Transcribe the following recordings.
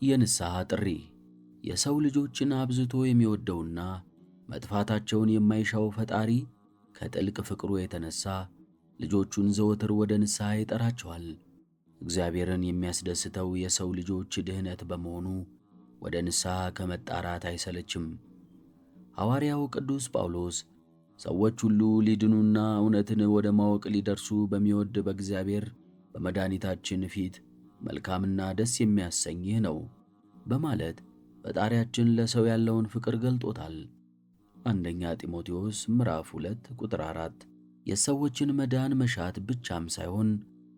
የንስሐ ጥሪ የሰው ልጆችን አብዝቶ የሚወደውና መጥፋታቸውን የማይሻው ፈጣሪ ከጥልቅ ፍቅሩ የተነሳ ልጆቹን ዘወትር ወደ ንስሐ ይጠራቸዋል። እግዚአብሔርን የሚያስደስተው የሰው ልጆች ድህነት በመሆኑ ወደ ንስሐ ከመጣራት አይሰለችም። ሐዋርያው ቅዱስ ጳውሎስ ሰዎች ሁሉ ሊድኑና እውነትን ወደ ማወቅ ሊደርሱ በሚወድ በእግዚአብሔር በመድኃኒታችን ፊት መልካምና ደስ የሚያሰኝ ይህ ነው በማለት ፈጣሪያችን ለሰው ያለውን ፍቅር ገልጦታል። አንደኛ ጢሞቴዎስ ምዕራፍ 2 ቁጥር 4 የሰዎችን መዳን መሻት ብቻም ሳይሆን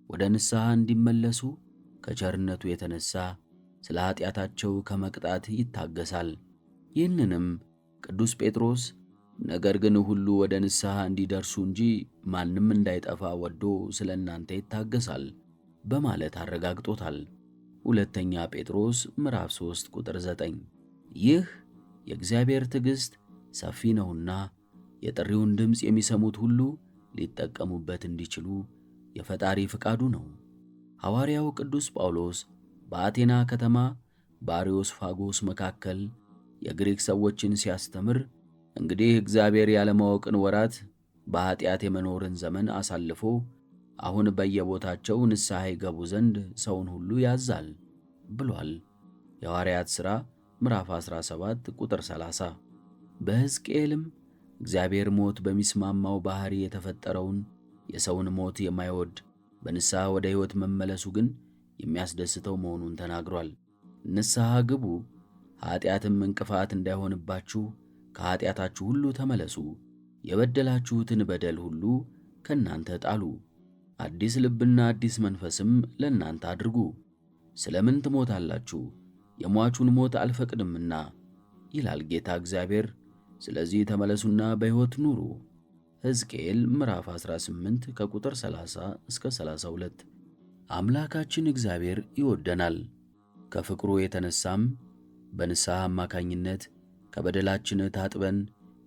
ወደ ንስሐ እንዲመለሱ ከቸርነቱ የተነሳ ስለ ኃጢአታቸው ከመቅጣት ይታገሳል። ይህንንም ቅዱስ ጴጥሮስ ነገር ግን ሁሉ ወደ ንስሐ እንዲደርሱ እንጂ ማንም እንዳይጠፋ ወዶ ስለ እናንተ ይታገሳል በማለት አረጋግጦታል። ሁለተኛ ጴጥሮስ ምዕራፍ 3 ቁጥር 9 ይህ የእግዚአብሔር ትዕግሥት ሰፊ ነውና የጥሪውን ድምፅ የሚሰሙት ሁሉ ሊጠቀሙበት እንዲችሉ የፈጣሪ ፍቃዱ ነው። ሐዋርያው ቅዱስ ጳውሎስ በአቴና ከተማ በአርዮስፋጎስ መካከል የግሪክ ሰዎችን ሲያስተምር እንግዲህ እግዚአብሔር ያለማወቅን ወራት በኀጢአት የመኖርን ዘመን አሳልፎ አሁን በየቦታቸው ንስሐ ይገቡ ዘንድ ሰውን ሁሉ ያዛል ብሏል። የሐዋርያት ሥራ ምዕራፍ 17 ቁጥር 30። በሕዝቅኤልም እግዚአብሔር ሞት በሚስማማው ባሕሪ የተፈጠረውን የሰውን ሞት የማይወድ በንስሐ ወደ ሕይወት መመለሱ ግን የሚያስደስተው መሆኑን ተናግሯል። ንስሐ ግቡ፣ ኀጢአትም እንቅፋት እንዳይሆንባችሁ ከኀጢአታችሁ ሁሉ ተመለሱ፣ የበደላችሁትን በደል ሁሉ ከእናንተ ጣሉ፣ አዲስ ልብና አዲስ መንፈስም ለእናንተ አድርጉ። ስለምን ትሞታላችሁ? የሟቹን ሞት አልፈቅድምና ይላል ጌታ እግዚአብሔር። ስለዚህ ተመለሱና በሕይወት ኑሩ። ሕዝቅኤል ምዕራፍ 18 ከቁጥር 30 እስከ 32። አምላካችን እግዚአብሔር ይወደናል። ከፍቅሩ የተነሳም በንስሐ አማካኝነት ከበደላችን ታጥበን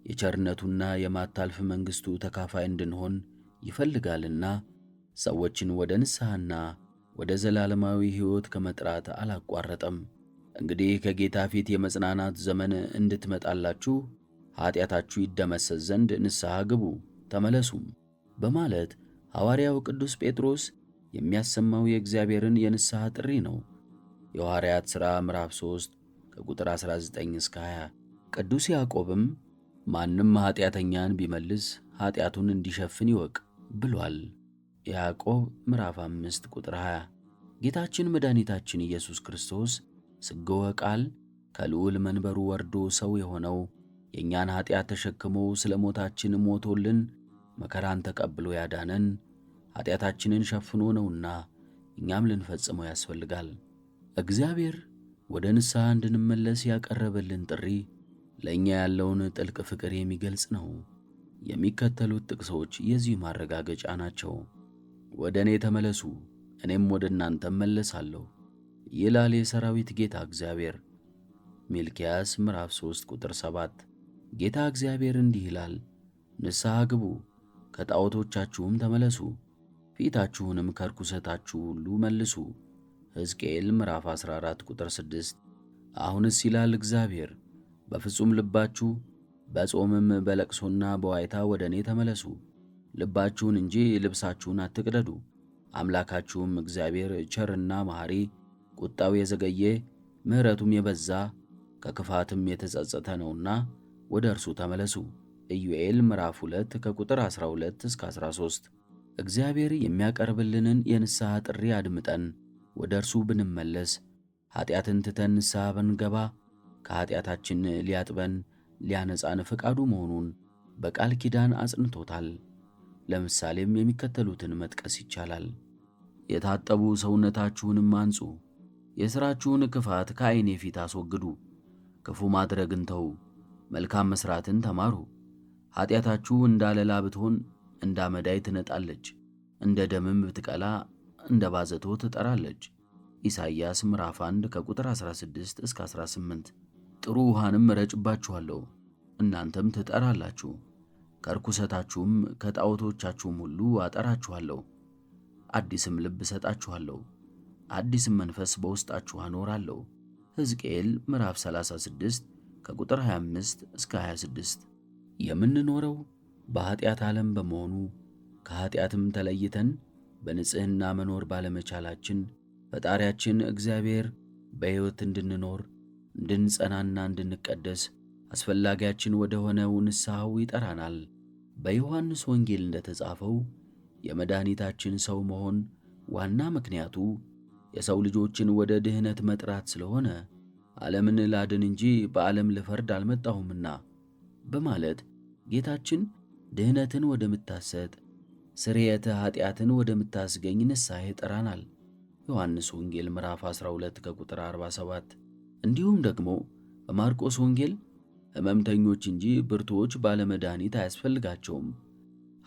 የቸርነቱና የማታልፍ መንግሥቱ ተካፋይ እንድንሆን ይፈልጋልና ሰዎችን ወደ ንስሐና ወደ ዘላለማዊ ሕይወት ከመጥራት አላቋረጠም። እንግዲህ ከጌታ ፊት የመጽናናት ዘመን እንድትመጣላችሁ ኀጢአታችሁ ይደመሰስ ዘንድ ንስሐ ግቡ ተመለሱም በማለት ሐዋርያው ቅዱስ ጴጥሮስ የሚያሰማው የእግዚአብሔርን የንስሐ ጥሪ ነው። የሐዋርያት ሥራ ምዕራፍ 3 ከቁጥር 19 እስከ 20። ቅዱስ ያዕቆብም ማንም ኀጢአተኛን ቢመልስ ኀጢአቱን እንዲሸፍን ይወቅ ብሏል። ያዕቆብ ምዕራፍ 5 ቁጥር 20። ጌታችን መድኃኒታችን ኢየሱስ ክርስቶስ ሥጋዌ ቃል ከልዑል መንበሩ ወርዶ ሰው የሆነው የእኛን ኀጢአት ተሸክሞ ስለ ሞታችን ሞቶልን መከራን ተቀብሎ ያዳነን ኀጢአታችንን ሸፍኖ ነውና እኛም ልንፈጽመው ያስፈልጋል። እግዚአብሔር ወደ ንስሐ እንድንመለስ ያቀረበልን ጥሪ ለእኛ ያለውን ጥልቅ ፍቅር የሚገልጽ ነው። የሚከተሉት ጥቅሶች የዚህ ማረጋገጫ ናቸው። ወደ እኔ ተመለሱ፣ እኔም ወደ እናንተ እመለሳለሁ ይላል የሰራዊት ጌታ እግዚአብሔር። ሚልክያስ ምዕራፍ 3 ቁጥር 7። ጌታ እግዚአብሔር እንዲህ ይላል፣ ንስሐ ግቡ፣ ከጣዖቶቻችሁም ተመለሱ፣ ፊታችሁንም ከርኩሰታችሁ ሁሉ መልሱ። ሕዝቅኤል ምዕራፍ 14 ቁጥር 6። አሁንስ ይላል እግዚአብሔር፣ በፍጹም ልባችሁ በጾምም በለቅሶና በዋይታ ወደ እኔ ተመለሱ። ልባችሁን እንጂ ልብሳችሁን አትቅደዱ። አምላካችሁም እግዚአብሔር ቸርና መሐሪ፣ ቁጣው የዘገየ ምሕረቱም የበዛ ከክፋትም የተጸጸተ ነውና ወደ እርሱ ተመለሱ። ኢዩኤል ምዕራፍ 2 ከቁጥር 12 እስከ 13። እግዚአብሔር የሚያቀርብልንን የንስሐ ጥሪ አድምጠን ወደ እርሱ ብንመለስ ኀጢአትን ትተን ንስሐ ብንገባ ከኀጢአታችን ሊያጥበን ሊያነጻን ፈቃዱ መሆኑን በቃል ኪዳን አጽንቶታል። ለምሳሌም የሚከተሉትን መጥቀስ ይቻላል። የታጠቡ ሰውነታችሁንም አንጹ፣ የሥራችሁን ክፋት ከዐይኔ ፊት አስወግዱ፣ ክፉ ማድረግን ተዉ፣ መልካም መሥራትን ተማሩ። ኀጢአታችሁ እንዳለላ ብትሆን እንደ አመዳይ ትነጣለች፣ እንደ ደምም ብትቀላ እንደ ባዘቶ ትጠራለች። ኢሳይያስ ምዕራፍ 1 ከቁጥር 16 እስከ 18። ጥሩ ውሃንም እረጭባችኋለሁ፣ እናንተም ትጠራላችሁ፣ ከርኩሰታችሁም ከጣዖቶቻችሁም ሁሉ አጠራችኋለሁ። አዲስም ልብ እሰጣችኋለሁ፣ አዲስም መንፈስ በውስጣችሁ አኖራለሁ። ሕዝቅኤል ምዕራፍ 36 ከቁጥር 25 እስከ 26። የምንኖረው በኃጢአት ዓለም በመሆኑ ከኃጢአትም ተለይተን በንጽሕና መኖር ባለመቻላችን ፈጣሪያችን እግዚአብሔር በሕይወት እንድንኖር እንድንጸናና እንድንቀደስ አስፈላጊያችን ወደ ሆነው ንስሐው ይጠራናል። በዮሐንስ ወንጌል እንደተጻፈው የመድኃኒታችን ሰው መሆን ዋና ምክንያቱ የሰው ልጆችን ወደ ድኅነት መጥራት ስለሆነ ዓለምን ላድን እንጂ በዓለም ልፈርድ አልመጣሁምና በማለት ጌታችን ድኅነትን ወደምታሰጥ ስርየተ ኃጢአትን ወደምታስገኝ ንስሐ ይጠራናል። ዮሐንስ ወንጌል ምዕራፍ 12 ከቁጥር 47። እንዲሁም ደግሞ በማርቆስ ወንጌል ሕመምተኞች እንጂ ብርቱዎች ባለመድኃኒት አያስፈልጋቸውም፣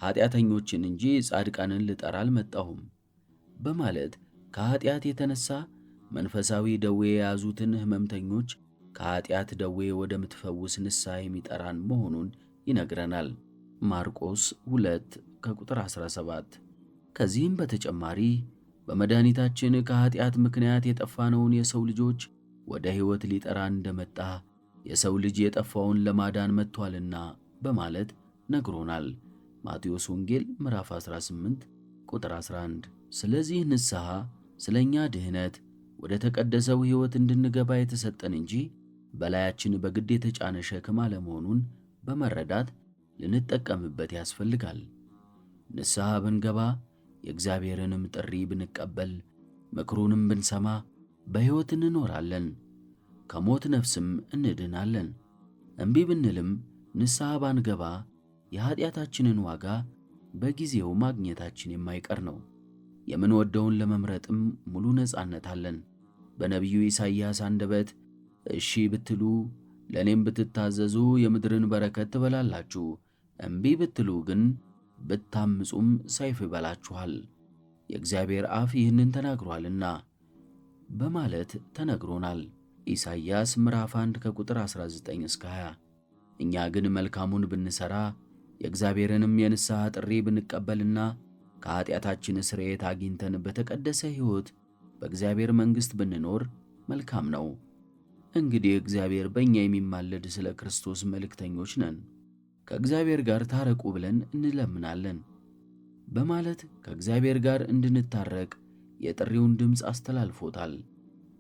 ኃጢአተኞችን እንጂ ጻድቃንን ልጠራ አልመጣሁም በማለት ከኃጢአት የተነሣ መንፈሳዊ ደዌ የያዙትን ሕመምተኞች ከኃጢአት ደዌ ወደምትፈውስ ንስሐ የሚጠራን መሆኑን ይነግረናል። ማርቆስ 2 ከቁጥር 17። ከዚህም በተጨማሪ በመድኃኒታችን ከኃጢአት ምክንያት የጠፋነውን የሰው ልጆች ወደ ሕይወት ሊጠራ እንደመጣ የሰው ልጅ የጠፋውን ለማዳን መጥቷልና በማለት ነግሮናል። ማቴዎስ ወንጌል ምዕራፍ 18 ቁጥር 11። ስለዚህ ንስሐ ስለ እኛ ድኅነት ወደ ተቀደሰው ሕይወት እንድንገባ የተሰጠን እንጂ በላያችን በግድ የተጫነ ሸክም አለመሆኑን በመረዳት ልንጠቀምበት ያስፈልጋል። ንስሐ ብንገባ የእግዚአብሔርንም ጥሪ ብንቀበል ምክሩንም ብንሰማ በሕይወት እንኖራለን፣ ከሞት ነፍስም እንድናለን። እምቢ ብንልም ንስሐ ባንገባ የኀጢአታችንን ዋጋ በጊዜው ማግኘታችን የማይቀር ነው። የምንወደውን ለመምረጥም ሙሉ ነጻነት አለን። በነቢዩ ኢሳይያስ አንደበት እሺ ብትሉ ለእኔም ብትታዘዙ የምድርን በረከት ትበላላችሁ፣ እምቢ ብትሉ ግን ብታምፁም ሰይፍ ይበላችኋል፣ የእግዚአብሔር አፍ ይህንን ተናግሯልና በማለት ተነግሮናል። ኢሳይያስ ምዕራፍ 1 ከቁጥር 19 እስከ 20። እኛ ግን መልካሙን ብንሠራ የእግዚአብሔርንም የንስሐ ጥሪ ብንቀበልና ከኀጢአታችን ስርየት አግኝተን በተቀደሰ ሕይወት በእግዚአብሔር መንግሥት ብንኖር መልካም ነው። እንግዲህ እግዚአብሔር በእኛ የሚማለድ ስለ ክርስቶስ መልእክተኞች ነን፣ ከእግዚአብሔር ጋር ታረቁ ብለን እንለምናለን በማለት ከእግዚአብሔር ጋር እንድንታረቅ የጥሪውን ድምፅ አስተላልፎታል።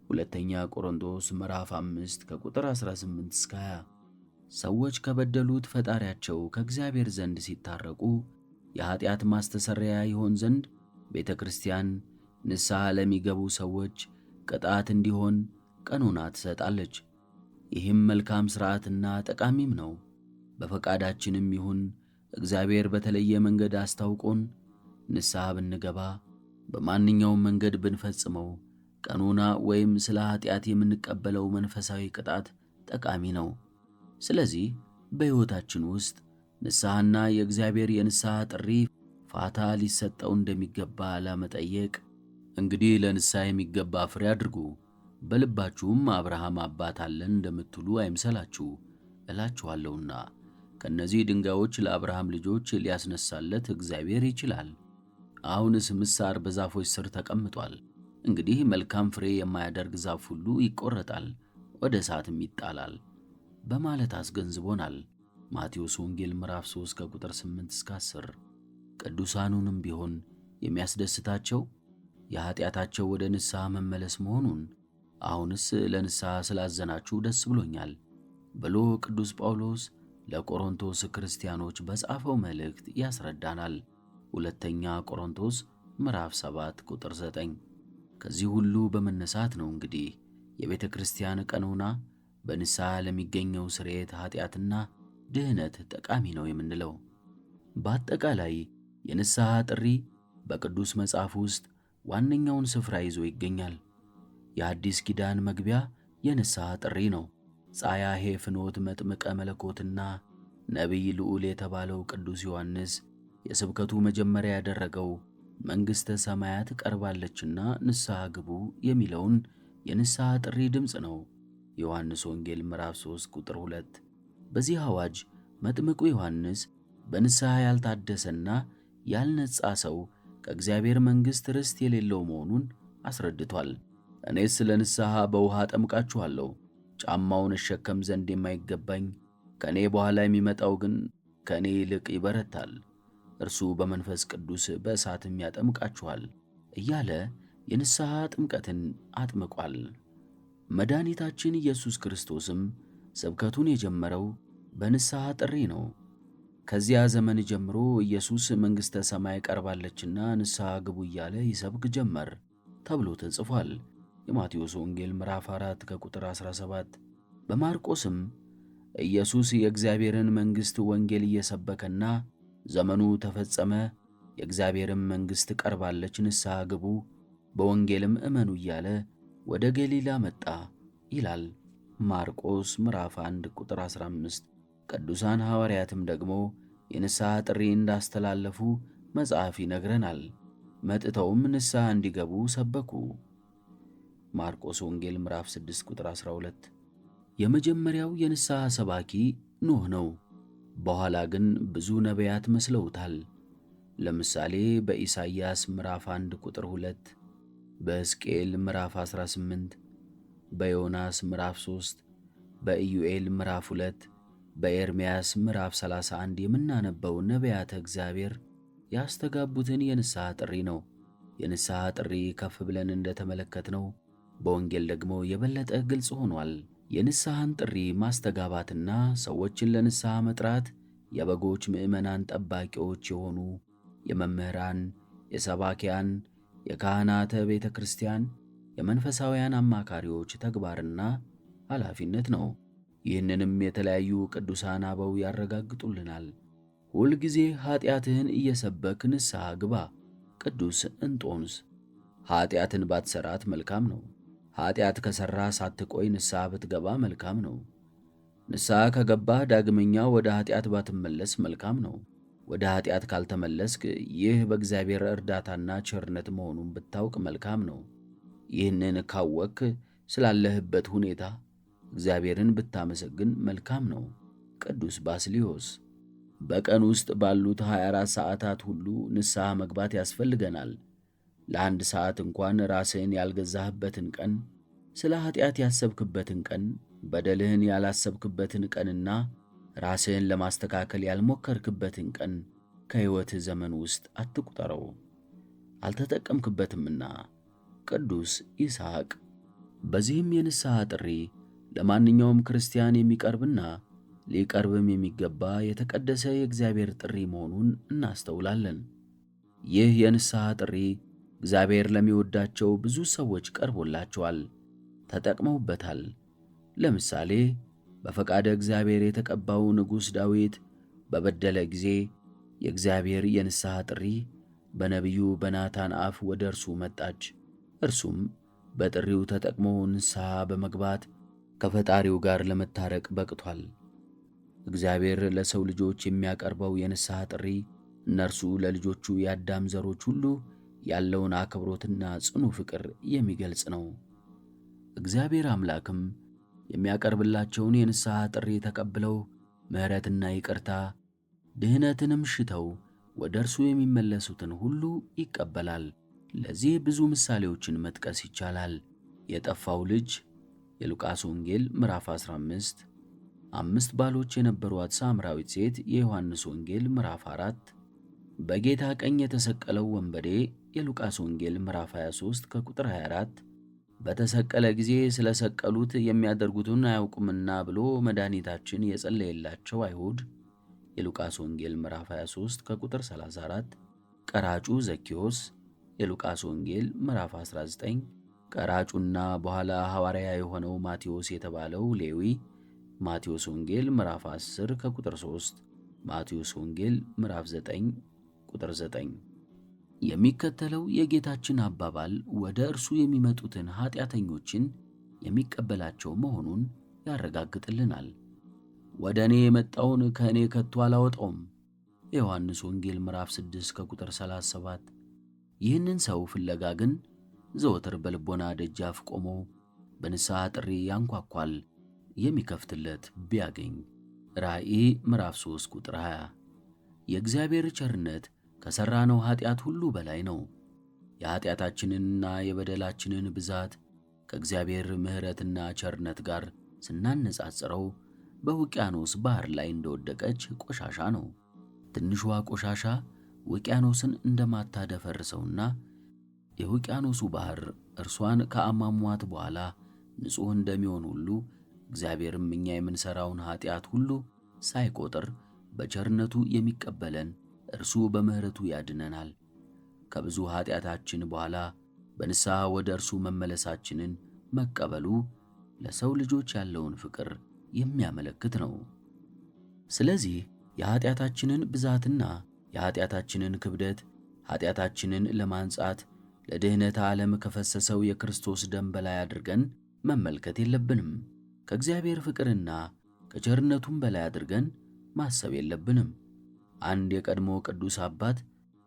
ሁለተኛ ቆሮንቶስ ምዕራፍ 5 ከቁጥር 18 እስከ 20። ሰዎች ከበደሉት ፈጣሪያቸው ከእግዚአብሔር ዘንድ ሲታረቁ የኀጢአት ማስተሰረያ ይሆን ዘንድ ቤተ ክርስቲያን ንስሐ ለሚገቡ ሰዎች ቅጣት እንዲሆን ቀኖና ትሰጣለች። ይህም መልካም ሥርዓትና ጠቃሚም ነው። በፈቃዳችንም ይሁን እግዚአብሔር በተለየ መንገድ አስታውቆን ንስሐ ብንገባ በማንኛውም መንገድ ብንፈጽመው ቀኖና ወይም ስለ ኀጢአት የምንቀበለው መንፈሳዊ ቅጣት ጠቃሚ ነው። ስለዚህ በሕይወታችን ውስጥ ንስሐና የእግዚአብሔር የንስሐ ጥሪ ፋታ ሊሰጠው እንደሚገባ ለመጠየቅ እንግዲህ ለንስሐ የሚገባ ፍሬ አድርጉ፣ በልባችሁም አብርሃም አባት አለን እንደምትሉ አይምሰላችሁ እላችኋለሁና ከእነዚህ ድንጋዮች ለአብርሃም ልጆች ሊያስነሳለት እግዚአብሔር ይችላል። አሁንስ ምሳር በዛፎች ስር ተቀምጧል። እንግዲህ መልካም ፍሬ የማያደርግ ዛፍ ሁሉ ይቆረጣል፣ ወደ እሳትም ይጣላል በማለት አስገንዝቦናል። ማቴዎስ ወንጌል ምዕራፍ 3 ከቁጥር 8 እስከ 10። ቅዱሳኑንም ቢሆን የሚያስደስታቸው የኀጢአታቸው ወደ ንስሐ መመለስ መሆኑን አሁንስ ለንስሐ ስላዘናችሁ ደስ ብሎኛል ብሎ ቅዱስ ጳውሎስ ለቆሮንቶስ ክርስቲያኖች በጻፈው መልእክት ያስረዳናል። ሁለተኛ ቆሮንቶስ ምዕራፍ 7 ቁጥር 9። ከዚህ ሁሉ በመነሳት ነው እንግዲህ የቤተ ክርስቲያን ቀኖና በንስሐ ለሚገኘው ስርየት ኀጢአትና ድኅነት ጠቃሚ ነው የምንለው። በአጠቃላይ የንስሐ ጥሪ በቅዱስ መጽሐፍ ውስጥ ዋነኛውን ስፍራ ይዞ ይገኛል። የአዲስ ኪዳን መግቢያ የንስሐ ጥሪ ነው። ጻያሄ ፍኖት መጥምቀ መለኮትና ነቢይ ልዑል የተባለው ቅዱስ ዮሐንስ የስብከቱ መጀመሪያ ያደረገው መንግሥተ ሰማያት ቀርባለችና ንስሐ ግቡ የሚለውን የንስሐ ጥሪ ድምፅ ነው። ዮሐንስ ወንጌል ምዕራፍ 3 ቁጥር 2። በዚህ አዋጅ መጥምቁ ዮሐንስ በንስሐ ያልታደሰና ያልነጻ ሰው ከእግዚአብሔር መንግሥት ርስት የሌለው መሆኑን አስረድቷል። እኔስ ለንስሐ በውሃ አጠምቃችኋለሁ። ጫማውን እሸከም ዘንድ የማይገባኝ ከእኔ በኋላ የሚመጣው ግን ከእኔ ይልቅ ይበረታል። እርሱ በመንፈስ ቅዱስ በእሳትም ያጠምቃችኋል እያለ የንስሐ ጥምቀትን አጥምቋል። መድኃኒታችን ኢየሱስ ክርስቶስም ስብከቱን የጀመረው በንስሐ ጥሪ ነው። ከዚያ ዘመን ጀምሮ ኢየሱስ መንግሥተ ሰማይ ቀርባለችና ንስሐ ግቡ እያለ ይሰብክ ጀመር ተብሎ ተጽፏል። የማቴዎስ ወንጌል ምዕራፍ 4 ከቁጥር 17። በማርቆስም ኢየሱስ የእግዚአብሔርን መንግሥት ወንጌል እየሰበከና ዘመኑ ተፈጸመ፣ የእግዚአብሔርም መንግሥት ቀርባለች፣ ንስሐ ግቡ፣ በወንጌልም እመኑ እያለ ወደ ገሊላ መጣ ይላል ማርቆስ ምዕራፍ 1 ቁጥር 15። ቅዱሳን ሐዋርያትም ደግሞ የንስሐ ጥሪ እንዳስተላለፉ መጽሐፍ ይነግረናል። መጥተውም ንስሐ እንዲገቡ ሰበኩ። ማርቆስ ወንጌል ምዕራፍ 6 ቁጥር 12። የመጀመሪያው የንስሐ ሰባኪ ኖህ ነው። በኋላ ግን ብዙ ነቢያት መስለውታል። ለምሳሌ በኢሳይያስ ምዕራፍ 1 ቁጥር 2፣ በሕዝቅኤል ምዕራፍ 18፣ በዮናስ ምዕራፍ 3፣ በኢዩኤል ምዕራፍ 2፣ በኤርምያስ ምዕራፍ 31 የምናነበው ነቢያተ እግዚአብሔር ያስተጋቡትን የንስሐ ጥሪ ነው። የንስሐ ጥሪ ከፍ ብለን እንደተመለከትነው በወንጌል ደግሞ የበለጠ ግልጽ ሆኗል። የንስሐን ጥሪ ማስተጋባትና ሰዎችን ለንስሐ መጥራት የበጎች ምዕመናን ጠባቂዎች የሆኑ የመምህራን፣ የሰባኪያን፣ የካህናተ ቤተ ክርስቲያን፣ የመንፈሳውያን አማካሪዎች ተግባርና ኃላፊነት ነው። ይህንንም የተለያዩ ቅዱሳን አበው ያረጋግጡልናል። ሁልጊዜ ኀጢአትህን እየሰበክ ንስሐ ግባ። ቅዱስ እንጦንስ። ኀጢአትን ባትሠራት መልካም ነው። ኀጢአት ከሠራ ሳትቆይ ንስሐ ብትገባ መልካም ነው። ንስሐ ከገባህ ዳግመኛ ወደ ኀጢአት ባትመለስ መልካም ነው። ወደ ኀጢአት ካልተመለስክ ይህ በእግዚአብሔር እርዳታና ቸርነት መሆኑን ብታውቅ መልካም ነው። ይህንን ካወቅክ ስላለህበት ሁኔታ እግዚአብሔርን ብታመሰግን መልካም ነው። ቅዱስ ባስልዮስ። በቀን ውስጥ ባሉት 24 ሰዓታት ሁሉ ንስሐ መግባት ያስፈልገናል። ለአንድ ሰዓት እንኳን ራስህን ያልገዛህበትን ቀን፣ ስለ ኀጢአት ያሰብክበትን ቀን፣ በደልህን ያላሰብክበትን ቀንና ራስህን ለማስተካከል ያልሞከርክበትን ቀን ከሕይወትህ ዘመን ውስጥ አትቁጠረው፣ አልተጠቀምክበትምና። ቅዱስ ይስሐቅ። በዚህም የንስሐ ጥሪ ለማንኛውም ክርስቲያን የሚቀርብና ሊቀርብም የሚገባ የተቀደሰ የእግዚአብሔር ጥሪ መሆኑን እናስተውላለን። ይህ የንስሐ ጥሪ እግዚአብሔር ለሚወዳቸው ብዙ ሰዎች ቀርቦላቸዋል፣ ተጠቅመውበታል። ለምሳሌ በፈቃደ እግዚአብሔር የተቀባው ንጉሥ ዳዊት በበደለ ጊዜ የእግዚአብሔር የንስሐ ጥሪ በነቢዩ በናታን አፍ ወደ እርሱ መጣች። እርሱም በጥሪው ተጠቅሞ ንስሐ በመግባት ከፈጣሪው ጋር ለመታረቅ በቅቷል። እግዚአብሔር ለሰው ልጆች የሚያቀርበው የንስሐ ጥሪ እነርሱ ለልጆቹ የአዳም ዘሮች ሁሉ ያለውን አክብሮትና ጽኑ ፍቅር የሚገልጽ ነው። እግዚአብሔር አምላክም የሚያቀርብላቸውን የንስሐ ጥሪ ተቀብለው ምሕረትና ይቅርታ ድህነትንም ሽተው ወደ እርሱ የሚመለሱትን ሁሉ ይቀበላል። ለዚህ ብዙ ምሳሌዎችን መጥቀስ ይቻላል። የጠፋው ልጅ የሉቃስ ወንጌል ምዕራፍ 15፣ 5 ባሎች የነበሯት ሳምራዊት ሴት የዮሐንስ ወንጌል ምዕራፍ 4፣ በጌታ ቀኝ የተሰቀለው ወንበዴ የሉቃስ ወንጌል ምዕራፍ 23 ከቁጥር 24፣ በተሰቀለ ጊዜ ስለ ሰቀሉት የሚያደርጉትን አያውቁምና ብሎ መድኃኒታችን የጸለየላቸው አይሁድ የሉቃስ ወንጌል ምዕራፍ 23 ከቁጥር 34፣ ቀራጩ ዘኬዎስ የሉቃስ ወንጌል ምዕራፍ 19፣ ቀራጩና በኋላ ሐዋርያ የሆነው ማቴዎስ የተባለው ሌዊ ማቴዎስ ወንጌል ምዕራፍ 10 ከቁጥር 3፣ ማቴዎስ ወንጌል ምዕራፍ 9 ቁጥር 9። የሚከተለው የጌታችን አባባል ወደ እርሱ የሚመጡትን ኀጢአተኞችን የሚቀበላቸው መሆኑን ያረጋግጥልናል። ወደ እኔ የመጣውን ከእኔ ከቶ አላወጣውም። የዮሐንስ ወንጌል ምዕራፍ 6 ከቁጥር 37። ይህንን ሰው ፍለጋ ግን ዘወትር በልቦና ደጃፍ ቆሞ በንስሐ ጥሪ ያንኳኳል፣ የሚከፍትለት ቢያገኝ። ራእይ ምዕራፍ 3 ቁጥር 20። የእግዚአብሔር ቸርነት ከሠራነው ኀጢአት ሁሉ በላይ ነው። የኀጢአታችንንና የበደላችንን ብዛት ከእግዚአብሔር ምሕረትና ቸርነት ጋር ስናነጻጽረው በውቅያኖስ ባህር ላይ እንደወደቀች ቆሻሻ ነው። ትንሿ ቆሻሻ ውቅያኖስን እንደማታደፈርሰውና የውቅያኖሱ ባህር እርሷን ከአሟሟት በኋላ ንጹሕ እንደሚሆን ሁሉ እግዚአብሔርም እኛ የምንሠራውን ኀጢአት ሁሉ ሳይቆጥር በቸርነቱ የሚቀበለን እርሱ በምሕረቱ ያድነናል። ከብዙ ኀጢአታችን በኋላ በንስሐ ወደ እርሱ መመለሳችንን መቀበሉ ለሰው ልጆች ያለውን ፍቅር የሚያመለክት ነው። ስለዚህ የኀጢአታችንን ብዛትና የኀጢአታችንን ክብደት ኀጢአታችንን ለማንጻት ለድኅነተ ዓለም ከፈሰሰው የክርስቶስ ደም በላይ አድርገን መመልከት የለብንም። ከእግዚአብሔር ፍቅርና ከቸርነቱም በላይ አድርገን ማሰብ የለብንም። አንድ የቀድሞ ቅዱስ አባት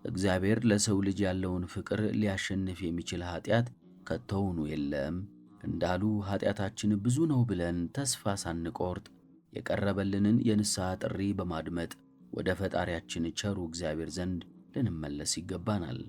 እግዚአብሔር ለሰው ልጅ ያለውን ፍቅር ሊያሸንፍ የሚችል ኀጢአት ከቶውኑ የለም እንዳሉ ኀጢአታችን ብዙ ነው ብለን ተስፋ ሳንቆርጥ የቀረበልንን የንስሐ ጥሪ በማድመጥ ወደ ፈጣሪያችን ቸሩ እግዚአብሔር ዘንድ ልንመለስ ይገባናል።